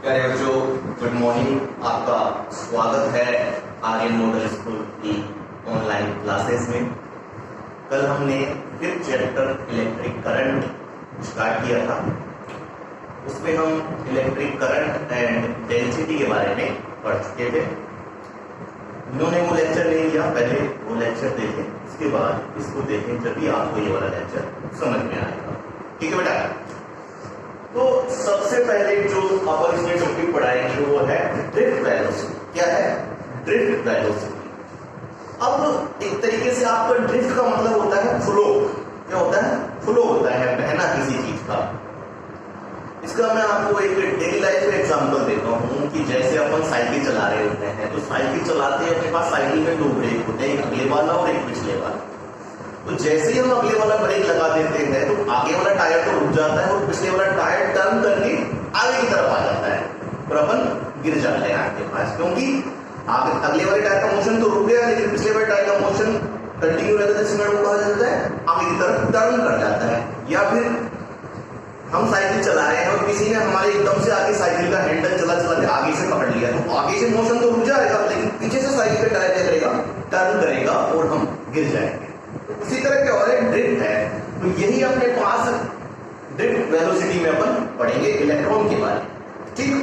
प्यारे बच्चों, good morning. आपका स्वागत है आर्यन मॉडल स्कूल की ऑनलाइन क्लासेस में। कल हमने fifth chapter electric current start किया था। उसमें हम इलेक्ट्रिक करंट एंड डेंसिटी के बारे में पढ़ चुके थे। इन्होंने वो लेक्चर नहीं लिया, पहले वो लेक्चर देखें, उसके बाद इसको देखें, जब भी आपको ये वाला लेक्चर समझ में आएगा। ठीक है बेटा। तो सबसे पहले जो अपन इसमें टॉपिक पढ़ाएंगे वो है ड्रिफ्ट वेलोसिटी। क्या है? Drift velocity. अब एक तरीके से आपका ड्रिफ्ट का मतलब होता है फ्लो। क्या होता है? फ्लो होता है, बहना किसी चीज का। इसका मैं आपको एक डेली लाइफ का एग्जांपल देता हूँ कि जैसे अपन साइकिल चला रहे होते हैं, तो साइकिल चलाते हैं, अपने पास साइकिल में दो ब्रेक होते हैं, एक अगले वाला और एक पिछले वाला। तो जैसे ही हम अगले वाला ब्रेक लगा देते हैं तो आगे वाला टायर तो रुक जाता है और पिछले वाला टायर टर्न करके आगे की तरफ आ जाता है और अपन गिर जाते हैं आपके पास, क्योंकि आगे अगले वाले टायर का मोशन तो रुक गया, लेकिन पिछले वाले टायर का मोशन कंटिन्यू रहता है, जिसमें वो कहा जाता है आगे की तरफ टर्न कर जाता है। या फिर हम साइकिल चला रहे हैं और किसी ने हमारे एकदम से आगे साइकिल का हैंडल चला चला के आगे से पकड़ लिया, तो आगे से मोशन तो रुक जाएगा, लेकिन पीछे से साइकिल का टायर क्या करेगा? टर्न करेगा और हम गिर जाएंगे। उसी तरह के और एक ड्रिफ्ट है, तो यही अपने पास ड्रिफ्ट वेलोसिटी में अपन पढ़ेंगे इलेक्ट्रॉन के बारे में। ठीक।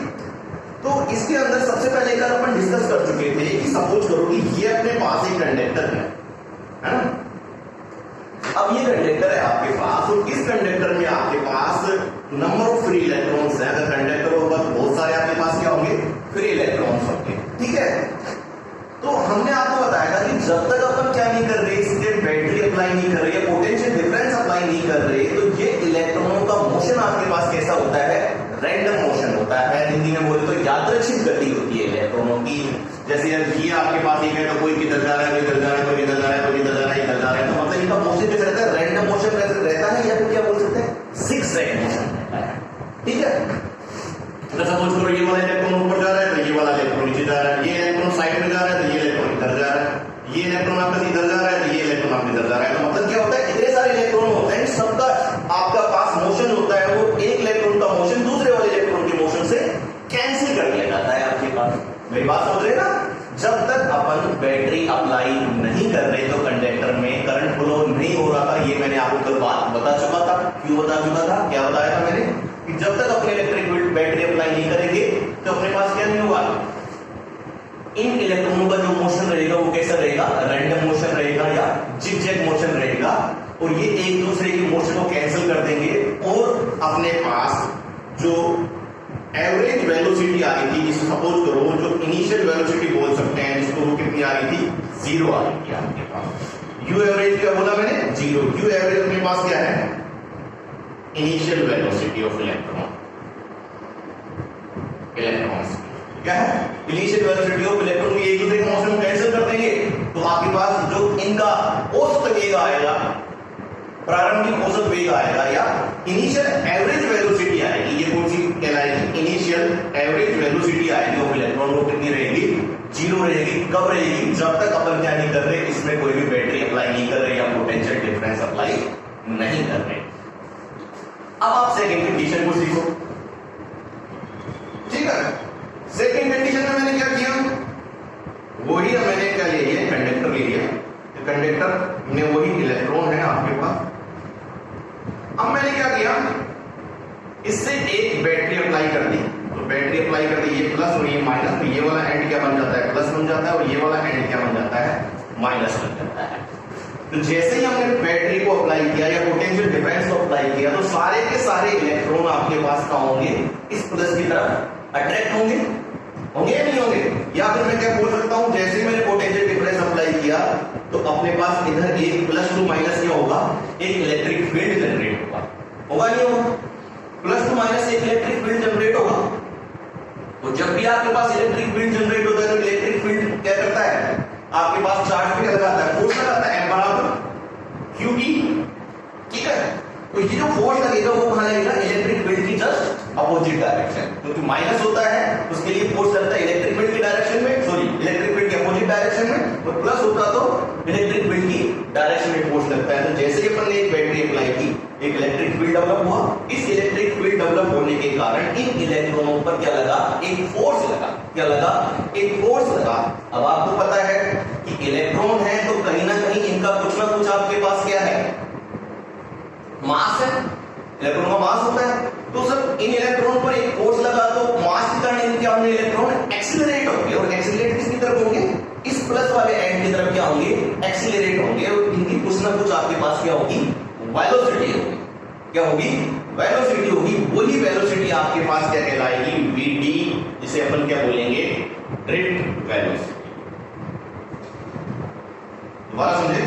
तो इसके अंदर सबसे पहले कल अपन डिस्कस कर चुके थे कि सपोज करो कि ये अपने पास एक कंडक्टर है ना। अब ये कंडक्टर है आपके पास, और इस कंडक्टर में आपके पास नंबर ऑफ फ्री इलेक्ट्रॉन्स है। अगर कंडक्टर होगा तो बहुत सारे आपके पास क्या होंगे? फ्री इलेक्ट्रॉन्स होंगे। ठीक है। तो हमने आपको बताया था कि जब तक अपन क्या नहीं कर रहे, इसके बैटरी अप्लाई नहीं कर रहे, पोटेंशियल डिफरेंस अप्लाई नहीं कर रहे, तो ये इलेक्ट्रॉनों का मोशन आपके पास कैसा होता है? रैंडम मोशन होता है। हिंदी में बोले तो यादृच्छिक गति होती है इलेक्ट्रॉनों की। जैसे ये आपके पास एक है, तो कोई किधर जा रहा है, कोई इधर जा रहा है, कोई इधर जा रहा है, कोई इधर जा रहा है, इधर जा रहा है, तो मतलब इनका मोशन कैसा रहता है? रैंडम मोशन रहता है, या फिर क्या बोल सकते हैं? ज़िगज़ैग मोशन रहता है। ठीक है। तो सपोज करो ये वाला इलेक्ट्रॉन ऊपर जा रहा है, तो ये वाला इलेक्ट्रॉन नीचे जा रहा है, ये इलेक्ट्रॉन साइड में जा रहा है, तो ये इलेक्ट्रॉन इधर जा रहा है, ये इलेक्ट्रॉन आपका इधर जा रहा है, तो ये इलेक्ट्रॉन आपका इधर जा रहा है। तो मतलब क्या होता है? इतने सारे इलेक्ट्रॉन होते हैं, सबका आपका पास मोशन होता है, वो एक इलेक्ट्रॉन का मोशन दूसरे वाले इलेक्ट्रॉन के मोशन से कैंसिल कर दिया जाता है आपके पास। मेरी बात समझ रहे ना? जब तक अपन बैटरी अप्लाई नहीं कर रहे, तो कंडक्टर में करंट फ्लो नहीं हो रहा था। ये मैंने आपको कल बात बता चुका था। क्यों बता चुका था? क्या बताया था मैंने? कि जब तक अपने इलेक्ट्रिक फील्ड बैटरी अप्लाई नहीं करेंगे तो अपने पास क्या नहीं होगा? इन इलेक्ट्रॉनों का जो मोशन रहेगा वो कैसा रहेगा? रैंडम मोशन रहेगा या ज़िगज़ैग मोशन रहेगा, और ये एक दूसरे के मोशन को कैंसिल कर देंगे, और अपने पास जो एवरेज वेलोसिटी आ रही थी, जिसको सपोज करो जो इनिशियल वेलोसिटी बोल सकते हैं, जिसको वो कितनी आ रही थी? 0 आ रही थी आपके पास। यू एवरेज क्या बोला मैंने? 0। यू एवरेज अपने पास क्या है? इनिशियल वेलोसिटी ऑफ इलेक्ट्रॉन्स क्या है? इनिशियल वेलोसिटी ऑफ इलेक्ट्रॉन की एक दूसरे के मोशन कैंसिल कर देंगे, तो आपके पास जो इनका औसत वेग आएगा, प्रारंभिक औसत वेग आएगा, या इनिशियल एवरेज वेलोसिटी आएगी। ये कौन सी कहलाएगी? इनिशियल एवरेज वेलोसिटी आएगी ऑफ इलेक्ट्रॉन। वो कितनी रहेगी? 0 रहेगी। कब रहेगी? जब तक अपन क्या नहीं कर रहे, इसमें कोई भी बैटरी अप्लाई नहीं कर रहे या पोटेंशियल डिफरेंस अप्लाई नहीं कर रहे। अब आप सेकंड कंडीशन को सीखो। ठीक है। सेकंड कंडीशन में मैंने क्या किया? वही मैंने क्या ले लिया? कंडक्टर ले लिया। कंडक्टर में वही इलेक्ट्रॉन है आपके पास। अब मैंने क्या किया? इससे एक बैटरी अप्लाई कर दी। तो बैटरी अप्लाई कर दी, ये प्लस और ये माइनस, तो ये वाला एंड क्या बन जाता है? प्लस बन जाता है, और ये वाला एंड क्या बन जाता है? माइनस बन जाता है। तो जैसे ही हमने बैटरी को अप्लाई किया या पोटेंशियल डिफरेंस को अप्लाई किया, तो सारे के सारे इलेक्ट्रॉन आपके पास कहां होंगे? इस प्लस की तरफ अट्रैक्ट होंगे या नहीं होंगे? या फिर मैं क्या बोल सकता हूं, जैसे मैंने पोटेंशियल डिफरेंस अप्लाई किया, तो अपने पास इधर एक प्लस टू माइनस क्या होगा? एक इलेक्ट्रिक फील्ड जनरेट होगा नहीं होगा? प्लस टू माइनस एक इलेक्ट्रिक फील्ड जनरेट होगा। तो जब भी आपके पास इलेक्ट्रिक फील्ड जनरेट होता है, तो इलेक्ट्रिक फील्ड क्या करता है? आपके पास चार्ज पे लगाता है, फोर्स लगाता है, F बराबर क्यू टी। ठीक है। तो ये जो फोर्स लगेगा वो कहां लगेगा? इलेक्ट्रिक फील्ड की जस्ट अपोजिट डायरेक्शन। क्योंकि माइनस होता है उसके लिए फोर्स लगता है इलेक्ट्रिक फील्ड की डायरेक्शन में, सॉरी इलेक्ट्रिक फील्ड की अपोजिट डायरेक्शन में, और प्लस होता तो इलेक्ट्रिक फील्ड की डायरेक्शन में फोर्स लगता है। तो जैसे ही अपन ने एक बैटरी अप्लाई की, एक इलेक्ट्रिक फील्ड फील्ड डेवलप हुआ। इस इलेक्ट्रिक फील्ड डेवलप होने के कारण इन इलेक्ट्रॉनों पर क्या लगा, एक फोर्स लगा। क्या लगा, एक फोर्स लगा। अब आपको पता है कि इलेक्ट्रॉन है तो कहीं ना कहीं इनका कुछ ना कुछ आपके पास क्या है, मास है। इलेक्ट्रॉन का मास होता है, तो सर इन इलेक्ट्रॉन पर एक फोर्स लगा तो मास के कारण क्या होंगे, इलेक्ट्रॉन एक्सीलरेट होंगे। और एक्सीलरेट किसकी तरफ होंगे, इस प्लस वाले एंड की तरफ क्या होंगे, एक्सीलरेट होंगे। और इनकी कुछ ना कुछ आपके पास क्या होगी, वेलोसिटी होगी। क्या होगी, वेलोसिटी होगी। वही वेलोसिटी आपके पास क्या कहलाएगी, vd, जिसे अपन क्या बोलेंगे, ड्रिफ्ट वेलोसिटी। दोबारा समझे,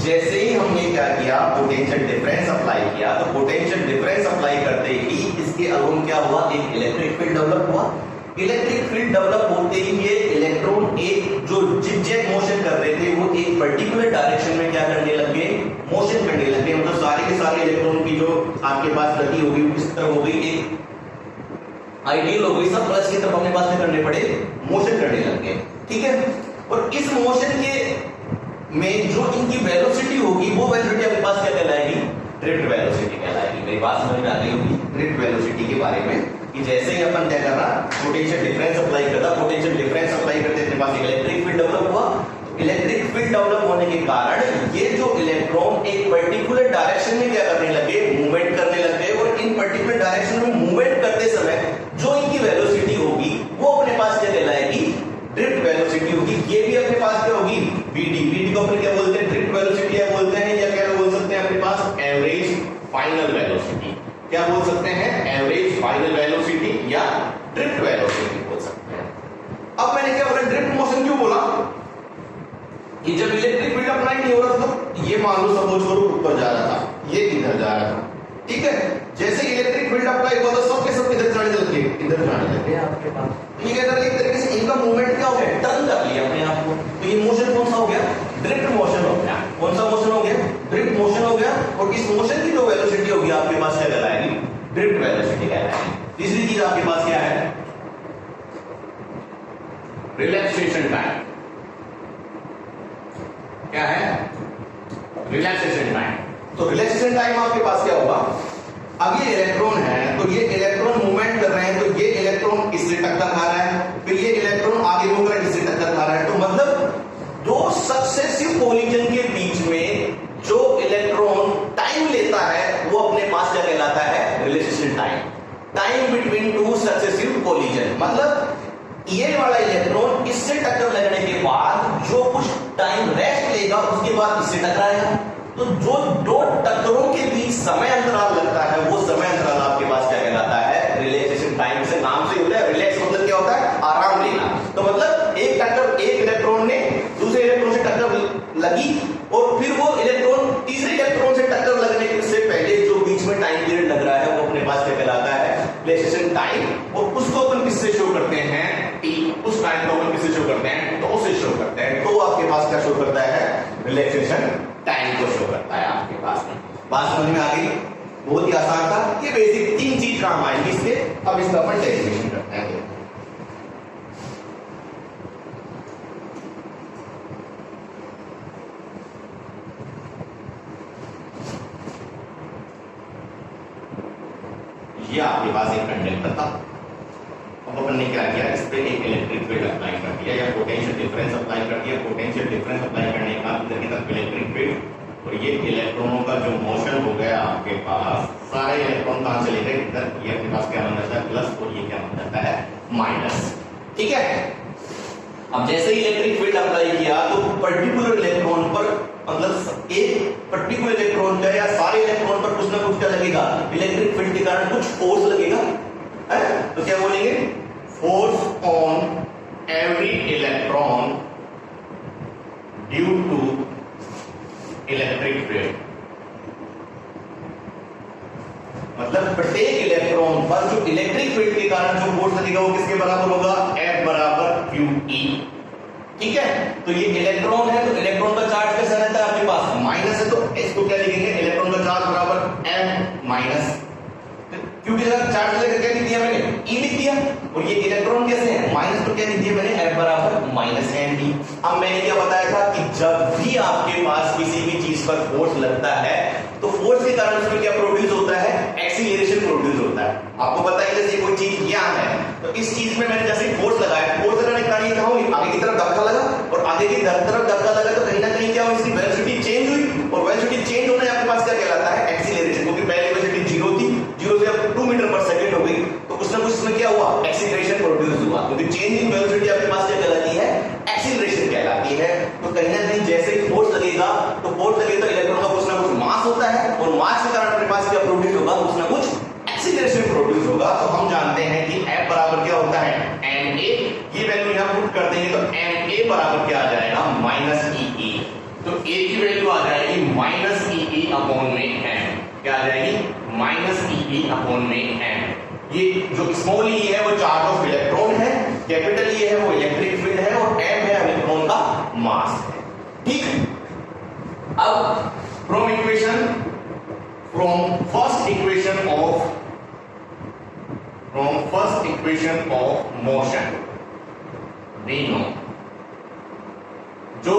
जैसे ही हमने क्या किया, पोटेंशियल डिफरेंस अप्लाई किया, तो पोटेंशियल डिफरेंस अप्लाई करते ही इसके अलोंग क्या हुआ, एक इलेक्ट्रिक फील्ड डेवलप हुआ। इलेक्ट्रिक फील्ड डेवलप होते ही ये इलेक्ट्रॉन एक जो जिगजैग मोशन कर रहे थे वो एक पर्टिकुलर डायरेक्शन में क्या करने लगे, मोशन करने लगे। मतलब सारे के सारे इलेक्ट्रॉन की जो आपके पास गति होगी वो किस तरह हो गई, एक आइडियल हो गई, सब प्लस की तरफ अपने पास में करने पड़े, मोशन करने लगे। ठीक है, और इस मोशन के में जो इनकी वेलोसिटी होगी वो वेलोसिटी आपके पास क्या कहलाएगी, ड्रिफ्ट वेलोसिटी कहलाएगी। मेरी बात समझ में आ गई होगी ड्रिफ्ट वेलोसिटी के बारे में, कि जैसे ही अपन क्या कर रहा, पोटेंशियल डिफरेंस अप्लाई कर रहा, पोटेंशियल डिफरेंस अप्लाई करते अपने पास इलेक्ट्रिक फील्ड डेवलप हुआ। इलेक्ट्रिक फील्ड डेवलप होने के कारण ये जो इलेक्ट्रॉन एक पर्टिकुलर डायरेक्शन में क्या करने लगे, मूवमेंट करने लगे। और इन पर्टिकुलर डायरेक्शन में मूवमेंट करते समय जो इनकी वेलोसिटी होगी वो अपने पास क्या कहलाएगी, ड्रिफ्ट वेलोसिटी होगी। ये भी अपने पास क्या होगी, vd। vd को अपन क्या बोलते हैं, ड्रिफ्ट वेलोसिटी या बोलते हैं, या क्या बोल सकते हैं अपने पास, एवरेज फाइनल वेलोसिटी। क्या बोल सकते हैं, एवरेज फाइनल वेलोसिटी या ड्रिफ्ट वेलोसिटी बोल सकते हैं। अब मैंने क्या बोला, ड्रिफ्ट मोशन क्यों बोला, कि जब इलेक्ट्रिक फील्ड अप्लाई नहीं हो रहा था तो ये मान लो सपोज करो ऊपर जा रहा था, ये इधर जा रहा था। ठीक है, जैसे इलेक्ट्रिक फील्ड अप्लाई हुआ तो सब के सब इधर जाने लगे, इधर जाने लगे आपके पास। ठीक है, एक तरीके से इनका मूवमेंट क्या हो गया, टर्न कर लिया अपने आप को। तो ये मोशन कौन सा हो गया, ड्रिफ्ट मोशन हो गया। कौन सा मोशन हो गया, ड्रिफ्ट मोशन हो गया। और इस मोशन की जो वेलोसिटी होगी आपके पास क्या कहलाएगी, ड्रिफ्ट वेलोसिटी कहलाएगी। तीसरी चीज आपके पास क्या है, रिलैक्सेशन टाइम। क्या है, रिलैक्सेशन टाइम। तो रिलैक्सेशन टाइम आपके पास क्या होगा, अब ये इलेक्ट्रॉन है तो ये इलेक्ट्रॉन मूवमेंट कर रहे हैं, तो ये इलेक्ट्रॉन इससे टक्कर खा रहा है, फिर ये इलेक्ट्रॉन आगे मूव कर इससे टक्कर खा रहा है। तो मतलब दो सक्सेसिव कोलिजन के बीच में जो इलेक्ट्रॉन टाइम लेता है वो अपने पास क्या कहलाता है, relaxation time. Time between two successive collision, मतलब ये वाला इलेक्ट्रॉन इससे टक्कर लगने के बाद जो कुछ टाइम रेस्ट लेगा उसके बाद इससे टकराएगा। तो जो दो टक्करों के बीच समय अंतराल लगता है वो समय अंतराल आपके पास क्या कहलाता है, रिलैक्सेशन टाइम। से नाम से होता है, रिलैक्स मतलब क्या होता है, आराम लेना। तो मतलब एक टक्कर, एक इलेक्ट्रॉन ने दूसरे इलेक्ट्रॉन से टक्कर लगी और फिर वो इलेक्ट्रॉन तीसरे इलेक्ट्रॉन से टक्कर लगने से पहले जो बीच में टाइम पीरियड लग रहा है वो अपने पास क्या कहलाता है, रिलैक्सेशन टाइम। और उसको अपन किससे शो करते हैं, टी। उस टाइम को अपन किससे शो करते हैं, तो उसे शो करते हैं। तो आपके पास क्या शो करता है, रिलैक्सेशन टाइम को शो करता है आपके पास में। बात समझ में आ गई, बहुत ही आसान था। ये बेसिक तीन चीज काम आएंगी इसके। अब इसका अपन डेरिवेशन करते हैं। ये आपके पास एक कंडक्टर था, अब अपन ने क्या किया, इस पे एक इलेक्ट्रिक फील्ड अप्लाई कर दिया या पोटेंशियल डिफरेंस अप्लाई कर दिया। पोटेंशियल डिफरेंस अप्लाई करने के बाद इधर की तरफ इलेक्ट्रिक फील्ड, और ये इलेक्ट्रॉनों का जो मोशन हो गया आपके पास, सारे इलेक्ट्रॉन कहां चले गए, इधर। ये अपने पास क्या बन जाता है, प्लस, और ये क्या बन जाता है, माइनस। ठीक है, अब जैसे ही इलेक्ट्रिक फील्ड अप्लाई किया तो पर्टिकुलर इलेक्ट्रॉन पर, मतलब एक पर्टिकुलर इलेक्ट्रॉन का या सारे इलेक्ट्रॉन पर कुछ ना कुछ क्या लगेगा, इलेक्ट्रिक फील्ड के कारण कुछ फोर्स लगेगा है? तो क्या बोलेंगे, force on every electron due to electric field. मतलब प्रत्येक इलेक्ट्रॉन पर जो इलेक्ट्रिक फील्ड के कारण जो फोर्स लगेगा वो किसके बराबर होगा, F बराबर QE। ठीक है, तो ये इलेक्ट्रॉन है तो इलेक्ट्रॉन का चार्ज कैसा रहता है आपके पास, माइनस है, तो इसको क्या लिखेंगे, इलेक्ट्रॉन का चार्ज बराबर M माइनस, क्योंकि चार्ज लेकर क्या लिख दिया मैंने, E लिख दिया। और ये इलेक्ट्रॉन कैसे है, माइनस, तो क्या लिख दिया मैंने, F बराबर माइनस MD। अब मैंने क्या बताया था कि जब भी आपके पास किसी भी चीज पर फोर्स लगता है तो फोर्स फोर्स के कारण उसमें क्या प्रोड्यूस होता है, एक्सीलरेशन प्रोड्यूस होता है। आपको पता है जैसे कोई चीज यहाँ है तो इस चीज में मैंने जैसे फोर्स लगाया, फोर्स लगाने के कारण ये क्या हुई, आगे की तरफ धक्का लगा और आगे की तरफ धक्का लगा तो कहीं ना कहीं क्या हुआ, इसकी वेलोसिटी चेंज हुई और वेलोसिटी चेंज होना आपके पास क्या कहलाता है, एक्सीलरेशन। क्योंकि पहले वेलोसिटी 0 थी, 0 से अब 2 मीटर पर सेकंड हो गई तो कुछ ना कुछ इसमें क्या हुआ, एक्सीलरेशन प्रोड्यूस हुआ। क्योंकि चेंज इन वेलोसिटी आपके पास क्या कहलाती है, एक्सीलरेशन कहलाती है। तो कहीं ना कहीं जैसे ही फोर्स लगेगा तो फोर्स लगेगा तो इलेक्ट्रॉन का कुछ ना कुछ मास होता है और मास के कारण अपने पास क्या प्रोड्यूस होगा, कुछ ना कुछ एक्सीलरेशन प्रोड्यूस होगा। तो हम जानते हैं कि F बराबर क्या होता है, ma। ये वैल्यू यहां पुट कर देंगे तो ma बराबर क्या आ जाएगा, -ee। तो a की वैल्यू आ जाएगी -ee अपॉन में m। क्या आ जाएगी, -ee अपॉन में m। ये जो स्मॉल e है वो चार्ज ऑफ इलेक्ट्रॉन है, कैपिटल E है वो इलेक्ट्रिक फील्ड है और m है इलेक्ट्रॉन का मास है। ठीक है, अब from first equation of motion we know, जो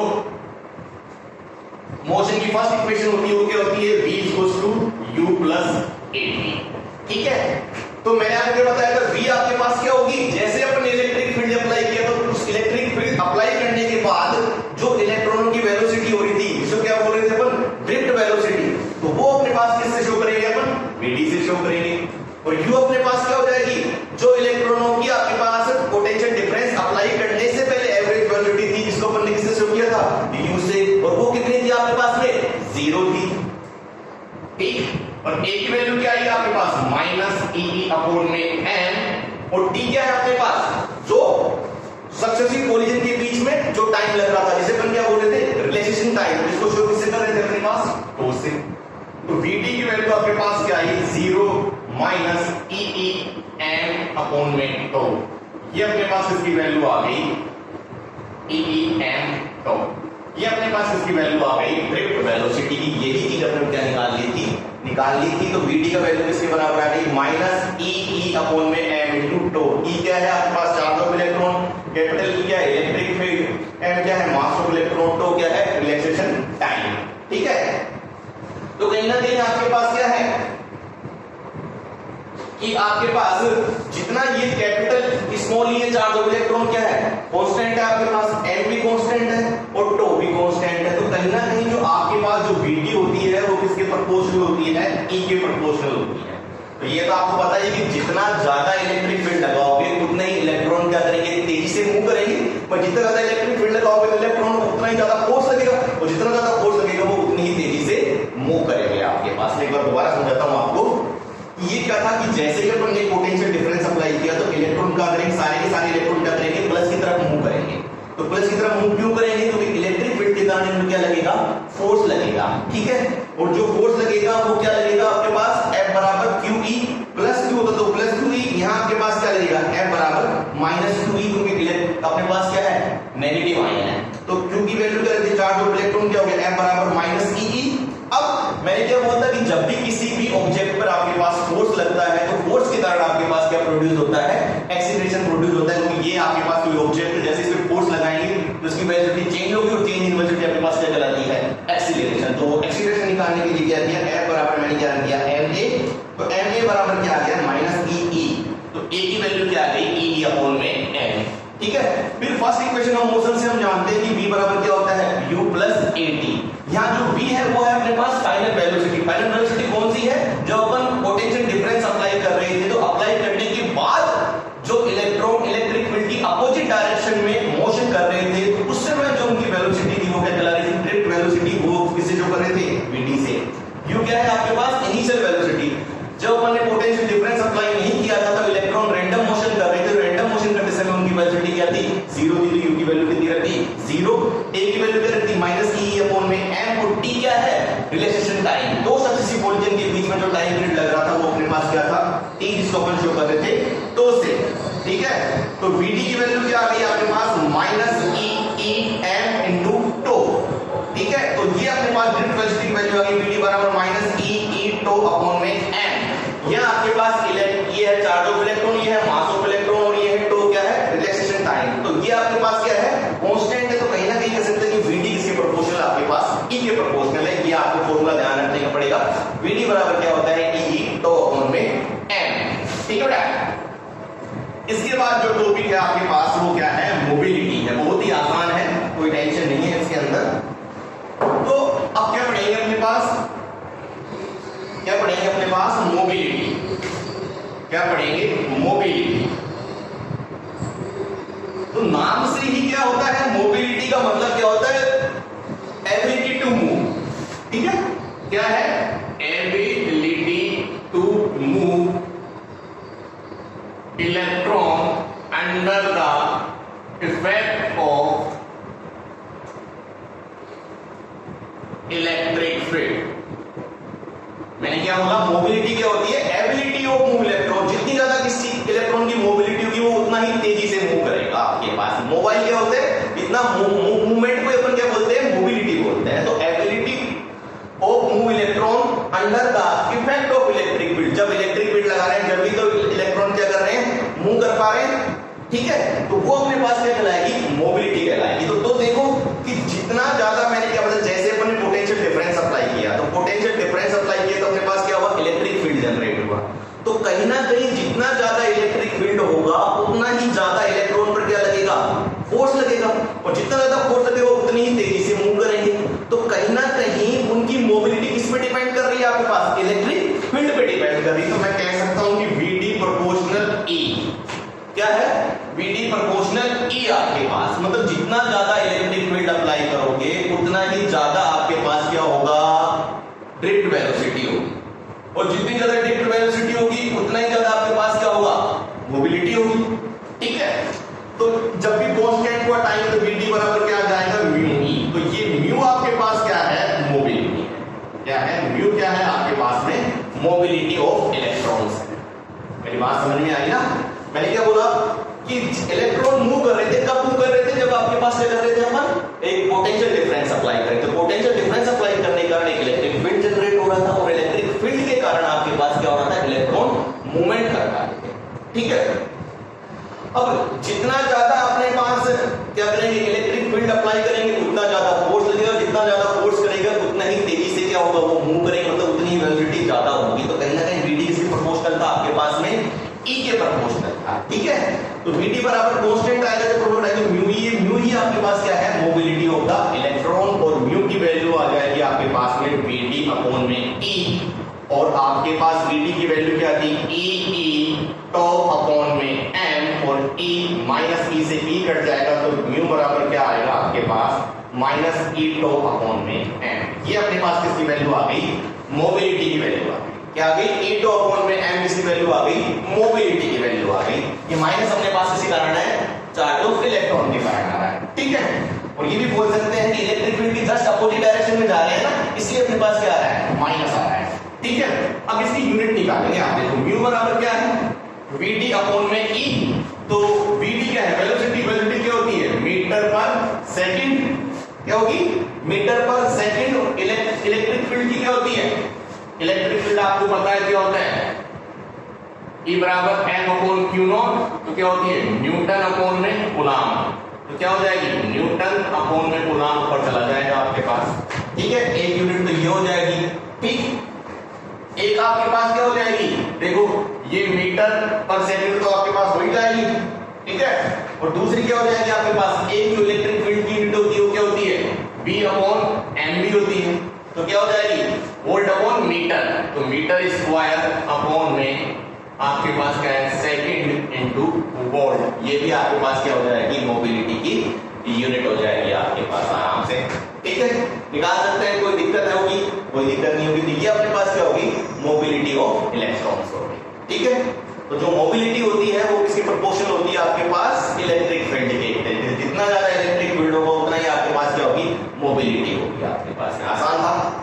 मोशन की फर्स्ट इक्वेशन होती है वो क्या होती है, v = u + at। ठीक है, तो मैंने आपको बताया था v आपके पास क्या होगी, जैसे अपन इलेक्ट्रिक फील्ड अप्लाई किया तो उस इलेक्ट्रिक फील्ड अप्लाई करने के बाद जो इलेक्ट्रॉनों की वेलोसिटी हो रही थी, जिसको क्या बोल रहे थे अपन, ड्रिफ्ट वेलोसिटी, तो वो अपने पास किससे शो करेंगे अपन, vd से शो करेंगे। और u अपने पास क्या हो जाएगी, जो इलेक्ट्रॉनों की आपके पास पोटेंशियल डिफरेंस अप्लाई करने से पहले एवरेज वेलोसिटी थी, जिसको अपन ने किससे शो किया था, du से, और वो कितनी थी आपके पास में, 0 थी। ठीक, और a की वैल्यू क्या आई आपके पास, -ee अपॉन में m, और t क्या है अपने पास, जो सक्सेसिव कोलिजन के बीच में जो टाइम लग रहा था, जिसे अपन क्या बोल रहे थे, रिलेशन टाइम, जिसको शो किससे कर रहे थे अपने पास, तो से। तो vt की वैल्यू आपके पास क्या आई, 0 -ee m अपॉन में τ। ये अपने पास इसकी वैल्यू आ गई ee m τ। ये अपने पास इसकी वैल्यू आ गई ड्रिफ्ट वेलोसिटी की। यही चीज अपने क्या निकाल ली थी। तो vd का वैल्यू किसके बराबर आ गई, -ee अपॉन में m * τ। e क्या है आपके पास, charge of electron, capital E क्या है, इलेक्ट्रिक फील्ड, m क्या है, मास ऑफ इलेक्ट्रॉन, τ क्या है, रिलैक्सेशन टाइम। ठीक है, तो कहीं ना कहीं आपके पास क्या है कि आपके पास जितना ये capital small e charge of electron क्या है, कांस्टेंट है आपके पास, m भी कांस्टेंट है और τ भी कांस्टेंट है। तो कहीं ना कहीं जो आपके पास जो vd होती है वो किसके प्रोपोर्शनल होती है, e के प्रोपोर्शनल होती है। तो ये तो आपको पता है कि जितना ज्यादा इलेक्ट्रिक फील्ड लगाओगे उतना ही इलेक्ट्रॉन क्या करेंगे, तेजी से मूव करेंगे। पर जितना ज्यादा इलेक्ट्रिक फील्ड लगाओगे तो इलेक्ट्रॉन को उतना ही ज्यादा फोर्स लगेगा और जितना ज्यादा फोर्स लगेगा वो उतनी ही तेजी से मूव करेंगे आपके पास। एक बार दोबारा समझाता हूं आपको। ये क्या था कि जैसे कि अपन ने पोटेंशियल डिफरेंस अप्लाई किया तो इलेक्ट्रॉन क्या करेंगे, सारे के सारे इलेक्ट्रॉन क्या करेंगे, प्लस की तरफ मूव करेंगे। तो प्लस की तरफ मूव क्यों करेंगे, क्योंकि इलेक्ट्रिक फील्ड के कारण इनमें क्या लगेगा, फोर्स लगेगा। ठीक है, और जो फोर्स लगेगा वो क्या लगेगा आपके पास, F बराबर QE प्लस Q होता तो प्लस QE, यहाँ आपके पास क्या लगेगा, F बराबर -QE, क्योंकि अपने पास क्या है, नेगेटिव आयन है। तो Q की वैल्यू क्या रहती है, चार्ज ऑफ इलेक्ट्रॉन क्या हो गया, F बराबर -EE। अब मैंने क्या बोला था कि जब भी किसी भी ऑब्जेक्ट पर आपके पास फोर्स लगता है तो फोर्स के कारण आपके पास क्या प्रोड्यूस होता है, एक्सीलरेशन प्रोड्यूस होता है। क्योंकि ये आपके पास कोई ऑब्जेक्ट जैसे इस पे फोर्स लगाएंगे तो उसकी वेलोसिटी चेंज होगी और चेंज इन वेलोसिटी आपके पास क्या कहलाती है, एक्सीलरेशन। तो एक्सीलरेशन निकालने के लिए क्या किया, F बराबर मैंने क्या किया, ma। तो ma बराबर क्या आ गया, -ee। तो a की वैल्यू क्या आ गई, ee अपॉन में m। ठीक है, फिर फर्स्ट इक्वेशन ऑफ मोशन से हम जानते हैं कि v बराबर क्या होता है, u + at। यहाँ जो v है वो है अपने पास फाइनल वेलोसिटी। फाइनल वेलोसिटी कौन सी है, जो अपन पोटेंशियल डिफरेंस अप्लाई कर रहे थे, तो अप्लाई करने के बाद जो इलेक्ट्रॉन इलेक्ट्रिक फील्ड की अपोजिट डायरेक्शन में मोशन कर रहे थे तो उस समय जो उनकी वेलोसिटी थी वो क्या कहला रही थी, ड्रिफ्ट वेलोसिटी। वो किससे जो कर रहे थे, vd से। u क्या है आपके पास, इनिशियल वेलोसिटी। जब अपन ने पोटेंशियल डिफरेंस अप्लाई नहीं किया था तो इलेक्ट्रॉन रैंडम मोशन कर रहे थे, रैंडम मोशन करते समय उनकी वेलोसिटी क्या थी, 0 थी। तो u की वैल्यू कितनी रहती, 0। a की वैल्यू क्या रहती, -ee अपॉन में m। और t क्या है, रिलैक्सेशन टाइम। दो सक्सेसिव कोलिजन के बीच में जो टाइम पीरियड लग रहा था वो अपने पास क्या था, t, जिसको अपन शो कर रहे थे तो से। ठीक है, तो vd की वैल्यू क्या आ गई आपके पास, -ee m * τ। ठीक है, तो ये अपने पास ड्रिफ्ट वेलोसिटी की वैल्यू आ गई, vd बराबर -ee τ अपॉन में m। यहां आपके पास ये है चार्ज ऑफ इलेक्ट्रॉन, ये है मास ऑफ इलेक्ट्रॉन और ये है τ क्या है, रिलैक्सेशन टाइम। तो ये आपके पास क्या है, कांस्टेंट है। तो कहीं ना कहीं कह सकते हैं कि vd किसके प्रोपोर्शनल आपके पास e के प्रोपोर्शनल है। ये आपको फॉर्मूला ध्यान रखने का पड़ेगा। VD बराबर क्या होता है E टो अपॉन में M। ठीक है बेटा। इसके बाद जो टॉपिक है आपके पास वो क्या है, मोबिलिटी है। बहुत ही आसान है, कोई टेंशन नहीं है इसके अंदर। तो अब क्या पढ़ेंगे अपने पास, क्या पढ़ेंगे अपने पास, मोबिलिटी। क्या पढ़ेंगे, मोबिलिटी। तो नाम से ही क्या होता है, मोबिलिटी का मतलब क्या होता है, एबिलिटी टू मूव। ठीक है, क्या है, ability to move electron under the effect of electric field. मैंने क्या बोला, मोबिलिटी क्या होती है, एबिलिटी ऑफ मूव इलेक्ट्रॉन। जितनी ज्यादा किसी इलेक्ट्रॉन की मोबिलिटी होगी वो उतना ही तेजी से मूव करेगा आपके पास। मोबाइल क्या होते हैं, इतना मूवमेंट को अपन क्या बोलते हैं, मोबिलिटी बोलते हैं। तो ability of move electron under the effect of electric field. जब इलेक्ट्रिक फील्ड लगा रहे हैं जब भी तो इलेक्ट्रॉन क्या कर रहे हैं, मूव कर पा रहे हैं। ठीक है, तो वो अपने पास क्या कहलाएगी, मोबिलिटी कहलाएगी। तो देखो कि जितना ज्यादा, मैंने क्या बोला, जैसे अपन ने पोटेंशियल डिफरेंस अप्लाई किया, तो पोटेंशियल डिफरेंस अप्लाई किया तो अपने पास क्या हुआ, इलेक्ट्रिक फील्ड जनरेट हुआ। तो कहीं ना कहीं जितना ज्यादा इलेक्ट्रिक फील्ड होगा उतना ही ज्यादा इलेक्ट्रॉन पर क्या लगेगा, फोर्स लगेगा। और जितना ज्यादा फोर्स लगेगा उतनी ही तेजी से मूव करेंगे। तो कहीं ना कहीं उनकी मोबिलिटी किस पे डिपेंड कर रही है, आपके पास इलेक्ट्रिक फील्ड पे डिपेंड कर रही है। तो मैं कह सकता हूं कि VD प्रोपोर्शनल E क्या है, VD प्रोपोर्शनल E आपके पास, मतलब जितना ज्यादा इलेक्ट्रिक फील्ड अप्लाई करोगे उतना ही ज्यादा आपके पास क्या होगा, ड्रिफ्ट वेलोसिटी होगी। और जितनी ज्यादा ड्रिफ्ट वेलोसिटी होगी उतना ही ज्यादा आपके पास क्या होगा, मोबिलिटी होगी। ठीक है, तो जब भी कांस्टेंट हुआ टाइम तो VD बराबर क्या आ जाएगा, म्यू E। तो ये म्यू आपके पास क्या है, मोबिलिटी है। क्या है, म्यू क्या है आपके पास में, मोबिलिटी ऑफ इलेक्ट्रॉन्स है। मेरी बात समझ में आई ना। मैंने क्या बोला कि इलेक्ट्रॉन मूव कर रहे थे, कब मूव कर रहे थे, जब आपके पास क्या कर रहे थे अपन, एक पोटेंशियल डिफरेंस अप्लाई कर रहे थे। पोटेंशियल डिफरेंस अप्लाई करने के कारण एक इलेक्ट्रिक फील्ड जनरेट हो रहा था और इलेक्ट्रिक फील्ड के कारण आपके पास क्या हो रहा था, इलेक्ट्रॉन मूवमेंट कर रहा है। ठीक है, अब जितना ज्यादा अपने पास क्या करेंगे, इलेक्ट्रिक फील्ड अप्लाई करेंगे उतना ज्यादा फोर्स लगेगा। जितना ज्यादा फोर्स करेगा उतना ही तेजी से क्या होगा, वो मूव करेंगे, मतलब उतनी वेलोसिटी ज्यादा होगी। तो कहीं ना कहीं VD किसके प्रोपोर्शनल था आपके पास में, E के प्रोपोर्शनल था। ठीक है, तो VD बराबर कांस्टेंट आएगा, जो प्रोपोर्शनल आएगा म्यू E। म्यू ही आपके पास क्या है, मोबिलिटी ऑफ द इलेक्ट्रॉन। और म्यू की वैल्यू आ जाएगी आपके पास में VD अपॉन में E। और आपके पास VD की वैल्यू क्या थी, E टॉ अपॉन में M। और E माइनस E से E कट जाएगा तो म्यू बराबर क्या आएगा आपके पास, माइनस E टॉ अपॉन में M। ये अपने पास किसकी वैल्यू आ गई, मोबिलिटी की वैल्यू आ गई। क्या आ गई, E टॉ अपॉन में M किसकी वैल्यू आ गई, मोबिलिटी की वैल्यू आ गई। ये माइनस अपने पास किसी कारण है, चार्ज ऑफ इलेक्ट्रॉन के कारण आ रहा है। ठीक है, और ये भी बोल सकते हैं कि इलेक्ट्रिक फील्ड की जस्ट अपोजिट डायरेक्शन में जा रहे हैं ना, इसलिए अपने पास क्या आ रहा है, माइनस आ रहा है। ठीक है, अब इसकी यूनिट निकालेंगे। आप देखो म्यू बराबर क्या है, VD अपॉन में E। तो VD क्या है, वेलोसिटी। वेलोसिटी क्या होती है, मीटर पर सेकंड। क्या होगी, मीटर पर सेकंड। और इलेक्ट्रिक फील्ड की क्या होती है, इलेक्ट्रिक फील्ड आपको पता है क्या होता है, E बराबर M अपॉन Q नॉट। तो क्या होती है, न्यूटन अपॉन में कूलाम। तो क्या हो जाएगी, न्यूटन अपॉन में कूलाम पर चला जाएगा आपके पास। ठीक है, एक यूनिट तो ये हो जाएगी। ठीक, एक आपके पास क्या हो जाएगी, देखो ये मीटर पर सेकंड तो आपके पास हो ही जाएगी। ठीक है, और दूसरी क्या हो जाएगी आपके पास, एक जो इलेक्ट्रिक फील्ड की यूनिट होती है वो क्या होती है, V अपॉन M होती है। तो क्या हो जाएगी, वोल्ट अपॉन मीटर। तो मीटर स्क्वायर अपॉन में आपके पास क्या है, सेकंड इनटू वोल्ट। ये भी आपके पास क्या हो जाएगी, मोबिलिटी की यूनिट हो जाएगी आपके पास आराम से। ठीक है, निकाल सकते हैं, कोई दिक्कत होगी, कोई दिक्कत नहीं होगी। तो ये अपने पास क्या होगी, मोबिलिटी ऑफ इलेक्ट्रॉन्स होगी। ठीक है, तो जो मोबिलिटी होती है वो किसकी प्रोपोर्शनल होती है आपके पास, इलेक्ट्रिक फील्ड के। जितना ज्यादा इलेक्ट्रिक फील्ड होगा उतना ही आपके पास क्या होगी, मोबिलिटी होगी आपके पास। आसान था।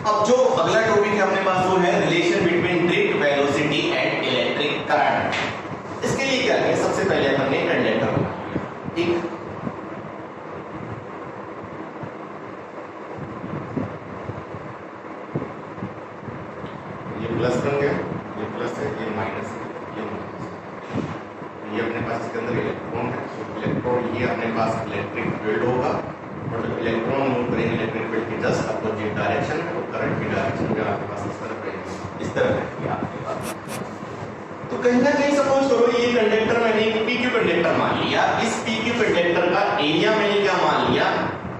अब जो अगला टॉपिक है अपने पास वो है relation between drift velocity and electric current. इसके लिए क्या है, सबसे पहले अपन ने कंडक्टर बनाया। ठीक, प्लस बन गया, ये प्लस है, ये माइनस है, ये माइनस है। ये अपने पास इसके अंदर इलेक्ट्रॉन है, तो इलेक्ट्रॉन ये अपने पास इलेक्ट्रिक फील्ड होगा और जब इलेक्ट्रॉन मूव करेंगे इलेक्ट्रिक फील्ड की जस्ट अपोजिट डायरेक्शन में, और करंट की डायरेक्शन में आपके पास इस तरफ रहेगी, इस तरफ रहेगी आपके पास। तो कहीं ना कहीं सपोज करो ये कंडक्टर मैंने एक पीक्यू कंडक्टर मान लिया, इस पीक्यू कंडक्टर का एरिया मैंने क्या मान लिया,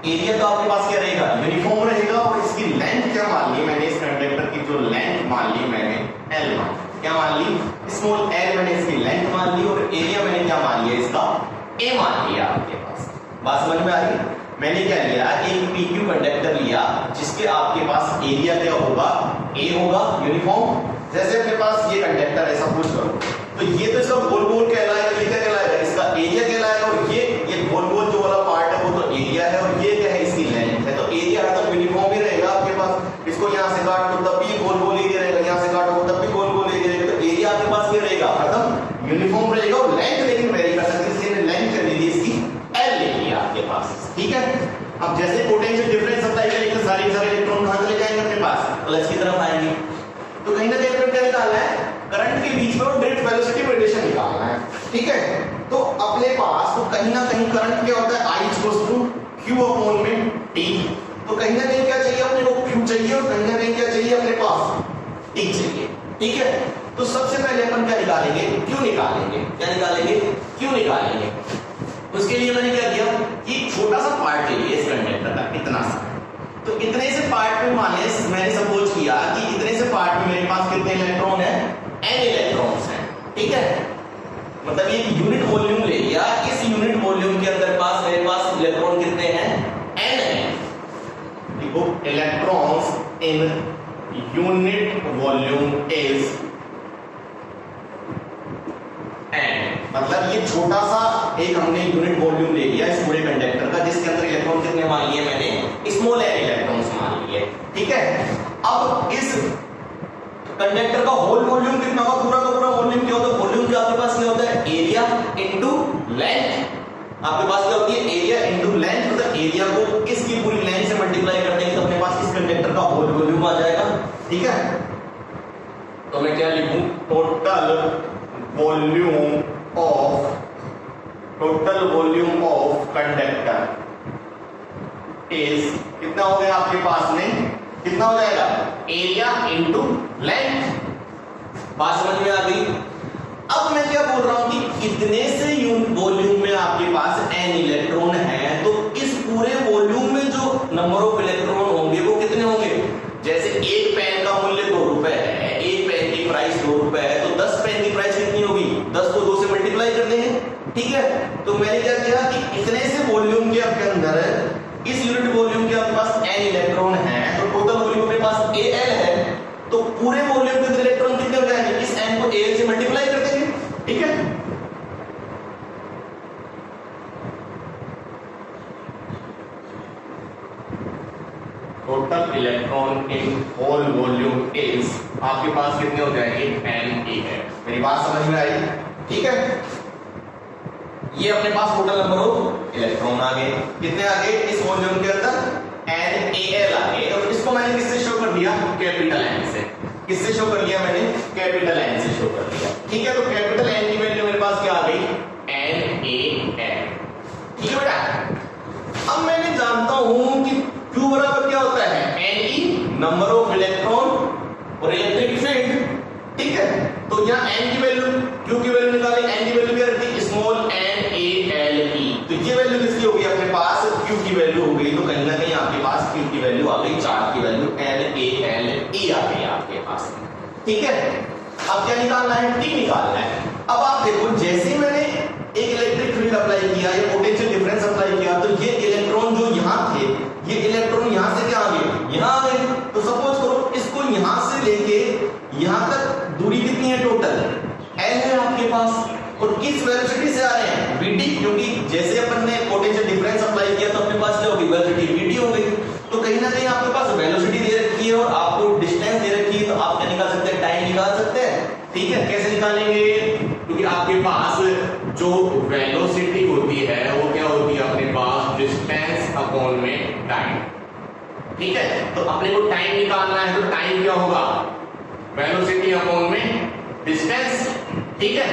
एरिया तो आपके पास क्या रहेगा, यूनिफॉर्म रहेगा, और इसकी लेंथ क्या मान ली मैंने, इस कंडक्टर की जो लेंथ मान ली मैंने L मान, क्या मान ली, स्मॉल l मैंने इसकी लेंथ मान ली, और एरिया मैंने क्या मान लिया, इसका a मान लिया आपके पास। बात समझ में आ रही है? मैंने क्या लिया, एक पीक्यू कंडक्टर लिया जिसके आपके पास एरिया क्या होगा, a होगा यूनिफॉर्म। जैसे अपने पास ये कंडक्टर ऐसा पूछ करो तो ये तो इसका गोल गोल कहलाएगा, ये क्या कहलाएगा, इसका एरिया कहलाएगा, और ये गोल गोल जो वाला पार्ट है वो तो एरिया है, और ये क्या है, इसकी लेंथ है। तो एरिया है तो यूनिफॉर्म ही रहेगा आपके पास, इसको यहाँ से काटो तब भी गोल गोल एरिया रहेगा, यहाँ से काटो तब भी गोल गोल एरिया रहेगा, तो एरिया आपके पास क्या रहेगा, मतलब यूनिफॉर्म रहेगा, और लेंथ लेकिन वेरी कर सकती है, इसलिए लेंथ कर दी इसकी L ले लिया आपके पास, ठीक है। अब जैसे पोटेंशियल डिफरेंस अप्लाई करेंगे तो सारे इलेक्ट्रॉन कहां चले जाएंगे, अपने पास प्लस की तरफ आएंगे। तो कहीं ना कहीं क्या निकालना है, करंट के बीच में और ड्रिफ्ट वेलोसिटी रिलेशन निकालना है, ठीक है। तो अपने पास तो कहीं ना कहीं करंट क्या होता है, I equals to Q upon में T। तो कहीं ना कहीं क्या चाहिए अपने को, Q चाहिए, और कहीं ना कहीं क्या चाहिए अपने पास, T चाहिए, ठीक है। तो सबसे पहले अपन क्या निकालेंगे, Q निकालेंगे, क्या निकालेंगे, Q निकालेंगे। उसके लिए मैंने क्या किया कि छोटा सा पार्ट ले लिया इस कंडक्टर का, इतना सा। तो इतने से पार्ट में माने मैंने सपोज किया कि इतने से पार्ट में मेरे पास कितने इलेक्ट्रॉन है, n इलेक्ट्रॉन्स हैं, ठीक है। मतलब ये यूनिट वॉल्यूम ले लिया, इस यूनिट वॉल्यूम के अंदर पास मेरे पास इलेक्ट्रॉन कितने हैं, n है। देखो electrons in unit volume is n, मतलब ये छोटा सा एक हमने यूनिट वॉल्यूम ले लिया इस पूरे कंडक्टर का, जिसके अंदर इलेक्ट्रॉन कितने मान लिए मैंने, स्मॉल n इलेक्ट्रॉन्स मान लिए, ठीक है। अब इस कंडक्टर का होल वॉल्यूम कितना होगा, पूरा का पूरा वॉल्यूम क्या होता है, वॉल्यूम क्या आपके पास क्या होता है, एरिया इनटू लेंथ। आपके पास क्या होती है, एरिया इनटू लेंथ, मतलब एरिया को इसकी पूरी लेंथ से मल्टीप्लाई कर देंगे तो अपने पास इस कंडक्टर का होल वॉल्यूम आ जाएगा, ठीक है। तो मैं क्या लिखूं, total volume of conductor is कितना हो गया आपके पास में, कितना हो जाएगा, एरिया इनटू लेंथ। बात समझ में आ गई? अब मैं क्या बोल रहा हूं कि इतने से वॉल्यूम में आपके पास n इलेक्ट्रॉन है, तो इस पूरे वॉल्यूम में जो नंबर ऑफ इलेक्ट्रॉन होंगे वो कितने होंगे। जैसे एक पेन का मूल्य 2 रुपए है, एक पेन की प्राइस 2 रुपए है, तो 10 पेन की प्राइस कितनी होगी, 10 को 2 से मल्टीप्लाई कर देंगे, ठीक है। तो मैंने क्या किया कि इतने से वॉल्यूम के आपके अंदर इस यूनिट वॉल्यूम के आपके पास n इलेक्ट्रॉन है, तो टोटल वॉल्यूम अपने पास Al है, तो पूरे वॉल्यूम के इलेक्ट्रॉन कितने हो जाएंगे, इस n को Al से मल्टीप्लाई कर देंगे, ठीक है। Total electron in whole volume is आपके पास कितने हो जाएंगे, Na है। मेरी बात समझ में आई, ठीक है। ये अपने पास टोटल नंबर ऑफ इलेक्ट्रॉन आ गए, कितने आ गए इस वॉल्यूम के अंदर, NaL आ गए। तो इसको मैंने किससे शो कर दिया, कैपिटल N से। किससे शो कर दिया मैंने, कैपिटल N से शो कर दिया, ठीक है। तो कैपिटल N की वैल्यू मेरे पास क्या आ गई, NaL, ठीक है बेटा। अब मैंने जानता हूं कि Q बराबर क्या होता है, Ne नंबर ऑफ इलेक्ट्रॉन और इलेक्ट्रिक फील्ड, ठीक है। तो यहाँ n की वैल्यू, Q की वैल्यू निकाली, n की वैल्यू क्या रहती है, स्मॉल NaLe। तो ये वैल्यू किसकी होगी अपने पास, Q की वैल्यू हो गई। तो कहीं ना कहीं आपके पास Q की वैल्यू आ गई, चार्ज की वैल्यू NaLe आ गई आपके पास, ठीक है। अब क्या निकालना है, T निकालना है। अब आप देखो जैसे मैंने एक इलेक्ट्रिक फील्ड अप्लाई किया या पोटेंशियल डिफरेंस अप्लाई किया, तो ये इलेक्ट्रॉन जो यहाँ थे, ये इलेक्ट्रॉन यहाँ से क्या आ गए, यहाँ आ गए। तो सपोज करो इसको यहाँ से लेके यहाँ तक दूरी कितनी है, टोटल L है आपके पास, और किस वेलोसिटी से आ रहे हैं, vt, क्योंकि जैसे अपन ने पोटेंशियल डिफरेंस अप्लाई किया तो अपने पास क्या होगी, वेलोसिटी vt हो गई। तो कहीं ना कहीं आपके पास वेलोसिटी दे रखी है और आपको डिस्टेंस दे रखी है, तो आप क्या निकाल सकते हैं, टाइम निकाल सकते हैं, ठीक है। कैसे निकालेंगे, क्योंकि आपके पास जो वेलोसिटी होती है वो क्या होती है, अपने पास डिस्टेंस अपॉन में टाइम, ठीक है। तो अपने को टाइम निकालना है, तो टाइम क्या होगा, वेलोसिटी अपॉन में डिस्टेंस। ठीक है,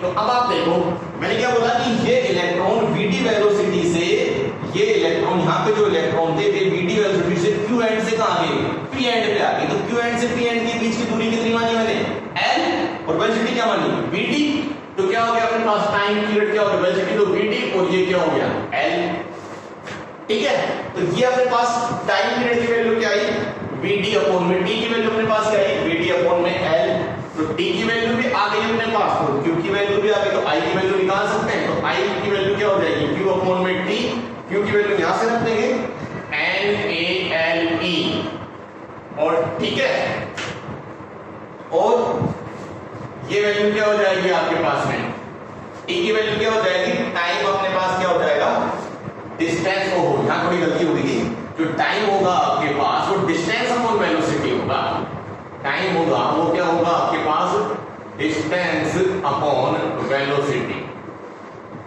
तो अब आप देखो मैंने क्या बोला कि ये इलेक्ट्रॉन vd वेलोसिटी से, ये इलेक्ट्रॉन यहाँ पे जो इलेक्ट्रॉन थे वे vd वेलोसिटी से q एंड से कहां गए, p एंड पे आ गए। तो q एंड से p एंड के बीच की दूरी कितनी मानी मैंने, l, और वेलोसिटी क्या मानी, vd। तो क्या हो गया अपने पास टाइम पीरियड, क्या हो गया वेलोसिटी तो vd, और ये क्या हो गया l। ठीक है, तो ये अपने पास टाइम पीरियड की वैल्यू क्या आई, vd अपॉन में t की वैल्यू अपने पास क्या आई, vd अपॉन में l। तो t की वैल्यू भी आ गई अपने पास, तो q की वैल्यू भी आ गई, तो i की वैल्यू निकाल सकते हैं। तो i की वैल्यू क्या हो जाएगी, q अपॉन में t, q की वैल्यू यहां से रख देंगे NaLe, और ठीक है, और ये वैल्यू क्या हो जाएगी आपके पास में, t की वैल्यू क्या हो जाएगी, टाइम अपने पास क्या हो जाएगा, डिस्टेंस। हो यहां थोड़ी गलती हो गई, जो टाइम होगा आपके पास वो डिस्टेंस अपॉन वेलोसिटी होगा। टाइम होगा वो क्या होगा आपके पास, डिस्टेंस अपॉन वेलोसिटी।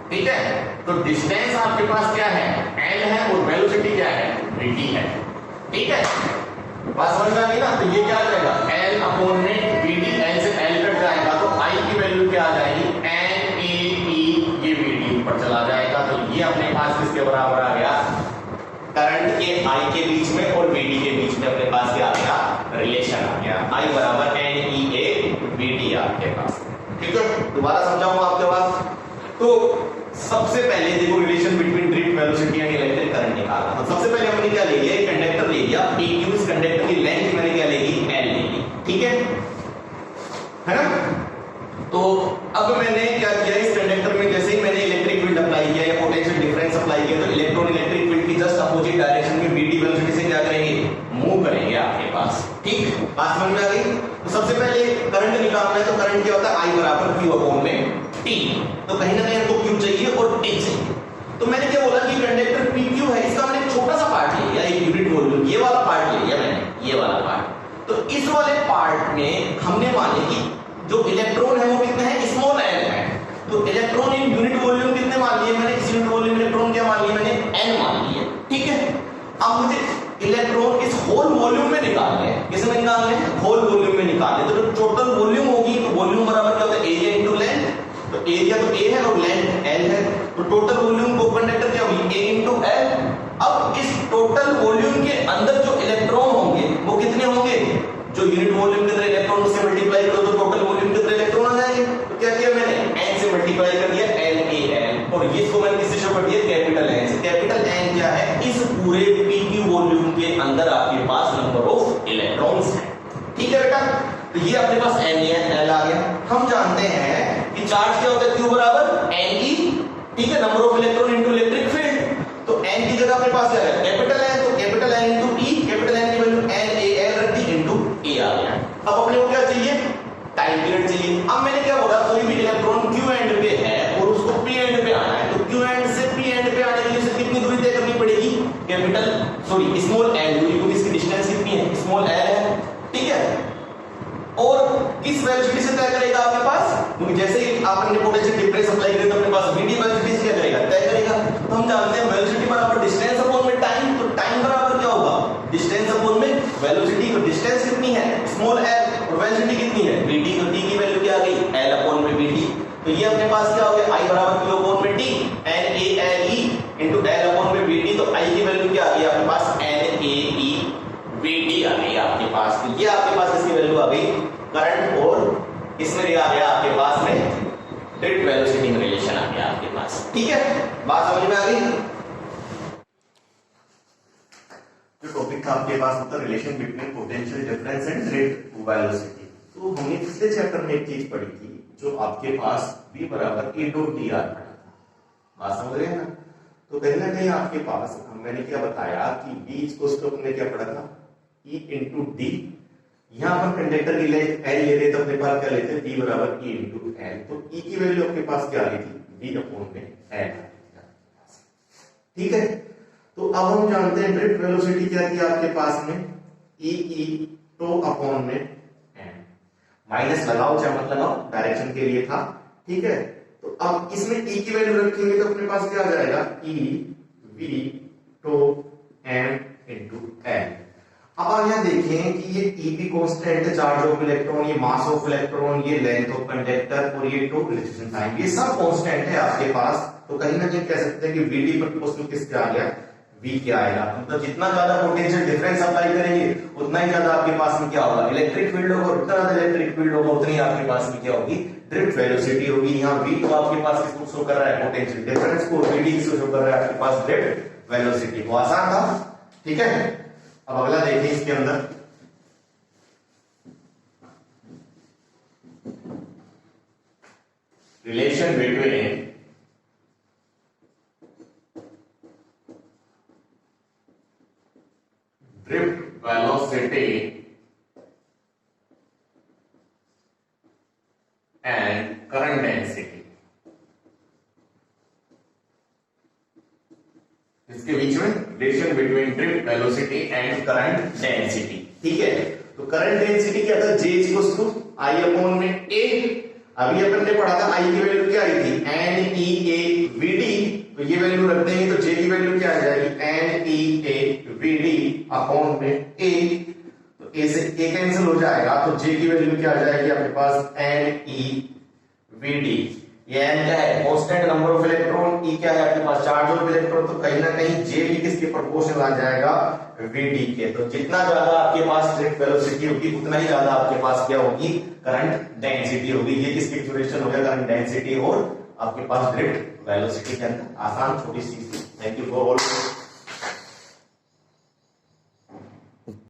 ठीक है, तो डिस्टेंस आपके पास क्या है, l है, और वेलोसिटी क्या है, vt है। ठीक है, बात समझ में आ गई ना। तो ये क्या आ जाएगा, l अपॉन में vd, l से l कट जाएगा तो i की वैल्यू क्या आ जाएगी, NaE, ये vd ऊपर चला जाएगा। तो ये अपने पास किसके बराबर आ गया, करंट के I के बीच में और VD के बीच में अपने पास क्या आ गया, रिलेशन आ गया, I बराबर NEA VD आपके पास। ठीक है, दोबारा समझाऊं आपके पास। तो सबसे पहले देखो relation between drift velocity and electric current निकालना। तो सबसे पहले हमने क्या ले लिया, एक कंडक्टर ले लिया PQ, इस कंडक्टर की लेंथ मैंने क्या ले ली, L ले ली। ठीक है ना। तो अब मैंने क्या किया, इस कंडक्टर में जैसे ही मैंने इलेक्ट्रिक फील्ड अप्लाई किया या पोटेंशियल डिफरेंस अप्लाई किया, तो इलेक्ट्रॉन इलेक्ट्रिक फील्ड की जस्ट अपोजिट डायरेक्शन में vd वेलोसिटी से क्या करेंगे, मूव करेंगे आपके पास। ठीक, बात समझ में आ गई। तो सबसे पहले करंट निकालना है, तो करंट क्या होता है, I बराबर q अपॉन में t। तो कहीं ना कहीं हमको q चाहिए और t चाहिए। तो मैंने क्या बोला कि कंडक्टर PQ है, इसका मैंने एक छोटा सा पार्ट ले लिया, एक यूनिट वॉल्यूम, ये वाला पार्ट ले लिया मैंने, ये वाला पार्ट। तो इस वाले पार्ट में हमने माने कि जो इलेक्ट्रॉन है वो कितने हैं, स्मॉल l है। तो इलेक्ट्रॉन इन यूनिट वॉल्यूम कितने मान लिए मैंने, इस यूनिट वॉल्यूम इलेक्ट्रॉन क्या मान लिए मैंने, n मान लिए। ठीक है, अब मुझे इलेक्ट्रॉन इस होल वॉल्यूम में निकालने हैं। किस में निकालने हैं, होल वॉल्यूम में निकालने। तो जो टोटल वॉल्यूम होगी, तो वॉल्यूम बराबर क्या होता है, एरिया इनटू लेंथ। तो एरिया तो a है और लेंथ l है, तो टोटल वॉल्यूम को कंडक्टर क्या होगी, a इनटू l। अब इस टोटल वॉल्यूम के अंदर जो इलेक्ट्रॉन होंगे वो कितने होंगे, जो यूनिट वॉल्यूम के अंदर इलेक्ट्रॉन उससे मल्टीप्लाई करो तो टोटल वॉल्यूम के अंदर इलेक्ट्रॉन आ जाएंगे। तो क्या किया मैंने, n से मल्टीप्लाई कर दिया, NaN, और इसको मैंने किससे शो कर दिया, कैपिटल N से। कैपिटल N क्या है, इस पूरे PQ वॉल्यूम के अंदर आपके पास नंबर ऑफ इलेक्ट्रॉन्स है। ठीक है बेटा, तो ये अपने पास NaN आ गया। हम जानते हैं कि चार्ज क्या होता है, Q बराबर Ne। ठीक है, number of electron into electric field. तो n की जगह अपने पास क्या है, कैपिटल N, तो capital N into T, capital N की वैल्यू NaL रख दी इनटू A आ गया। अब अपने को क्या चाहिए, टाइम पीरियड चाहिए। अब मैंने क्या बोला, कोई भी इलेक्ट्रॉन Q एंड पे है और उसको P एंड पे आना है, तो Q एंड से P एंड पे आने के लिए उसे कितनी दूरी तय करनी पड़ेगी, कैपिटल स्मॉल l दूरी, क्योंकि इसकी डिस्टेंस कितनी है, स्मॉल l है। ठीक है, और किस वेलोसिटी से तय करेगा आपके पास, क्योंकि जैसे ही आपने पोटेंशियल डिफरेंस अप्लाई करेगा तो अपने पास vd वेलोसिटी से क्या करेगा, तय करेगा। तो हम जानते हैं वेलोसिटी बराबर डिस्टेंस अपॉन में टाइम। तो टाइम बराबर क्या होगा, डिस्टेंस अपॉन में वेलोसिटी। तो डिस्टेंस कितनी है, स्मॉल l, और वेलोसिटी कितनी है, vd। तो t की वैल्यू क्या आ गई, l अपॉन में vd। तो ये अपने पास क्या हो गया, I बराबर q अपॉन में t, NaLe into l upon में vd। तो I की वैल्यू क्या आ गई आपके पास, NaE vd आ गई आपके पास। तो ये आपके पास इसकी वैल्यू आ गई करंट, और इसमें आ गया आपके पास में ड्रिफ्ट वेलोसिटी में रिलेशन आ गया आपके पास। ठीक है, बात समझ में आ गई। जो टॉपिक था आपके पास होता relation between potential difference and drift velocity. तो हमने पिछले चैप्टर में एक चीज पढ़ी थी, जो आपके पास v बराबर a डॉट dr पढ़ा था। बात समझ रहे हैं ना। तो कहीं ना कहीं आपके पास मैंने क्या बताया कि v इसको हमने क्या पढ़ा था, e इंटू डी। यहां पर कंडक्टर की लेंथ l ले रहे तो अपने पास क्या लेते, v बराबर e इंटू l। तो e की वैल्यू आपके पास क्या आ रही थी, v अपॉन में l। ठीक है, तो अब हम जानते हैं ड्रिफ्ट वेलोसिटी क्या थी आपके पास में, e तो अपॉन में n। माइनस लगाओ चाहे मत लगाओ, डायरेक्शन के लिए था। ठीक है, तो अब इसमें e की वैल्यू रखेंगे तो अपने पास क्या आ जाएगा, e v तो m इंटू l। अब आप यहाँ देखें कि ये Eb कांस्टेंट है, चार्ज ऑफ इलेक्ट्रॉन, ये मास ऑफ इलेक्ट्रॉन, ये लेंथ ऑफ कंडक्टर और ये रिलेशन साइन, ये सब कांस्टेंट है आपके पास। तो कहीं ना कहीं कह सकते हैं कि Vd प्रोपोर्शनल किसके आ गया, V क्या आएगा। मतलब जितना ज्यादा पोटेंशियल डिफरेंस अप्लाई करेंगे उतना ही ज्यादा आपके पास में क्या होगा, इलेक्ट्रिक फील्ड होगा। उतना ज्यादा इलेक्ट्रिक फील्ड होगा उतनी आपके पास में क्या होगी, ड्रिफ्ट वेलोसिटी होगी। यहाँ V तो आपके पास किसको शो कर रहा है, पोटेंशियल डिफरेंस को, Vd किसको शो कर रहा है आपके पास, ड्रिफ्ट वेलोसिटी को। आसान था, ठीक है। अब अगला देखिए इसके अंदर, relation between drift velocity and current density। इसके बीच में relation between drift velocity and current density, ठीक है। तो करंट डेंसिटी क्या था, J equals to I upon में A। अभी अपन ने पढ़ा था I की वैल्यू क्या आई थी, NEAVD। तो ये वैल्यू रख देंगे तो J की वैल्यू क्या आ जाएगी, NEAVD अपॉन में A। तो A से A कैंसिल हो जाएगा तो J की वैल्यू क्या आ जाएगी आपके पास, NEVD। ये N क्या है, constant number of electron, E क्या है आपके पास, चार्ज ऑफ इलेक्ट्रॉन। तो कहीं ना कहीं J भी किसके प्रोपोर्शनल आ जाएगा, Vd के। तो जितना ज्यादा आपके पास ड्रिफ्ट वेलोसिटी होगी उतना ही ज्यादा आपके पास क्या होगी, करंट डेंसिटी होगी। ये किसकी रिलेशन हो गया, करंट डेंसिटी और आपके पास ड्रिफ्ट वेलोसिटी के अंदर। आसान छोटी सी। Thank you for all.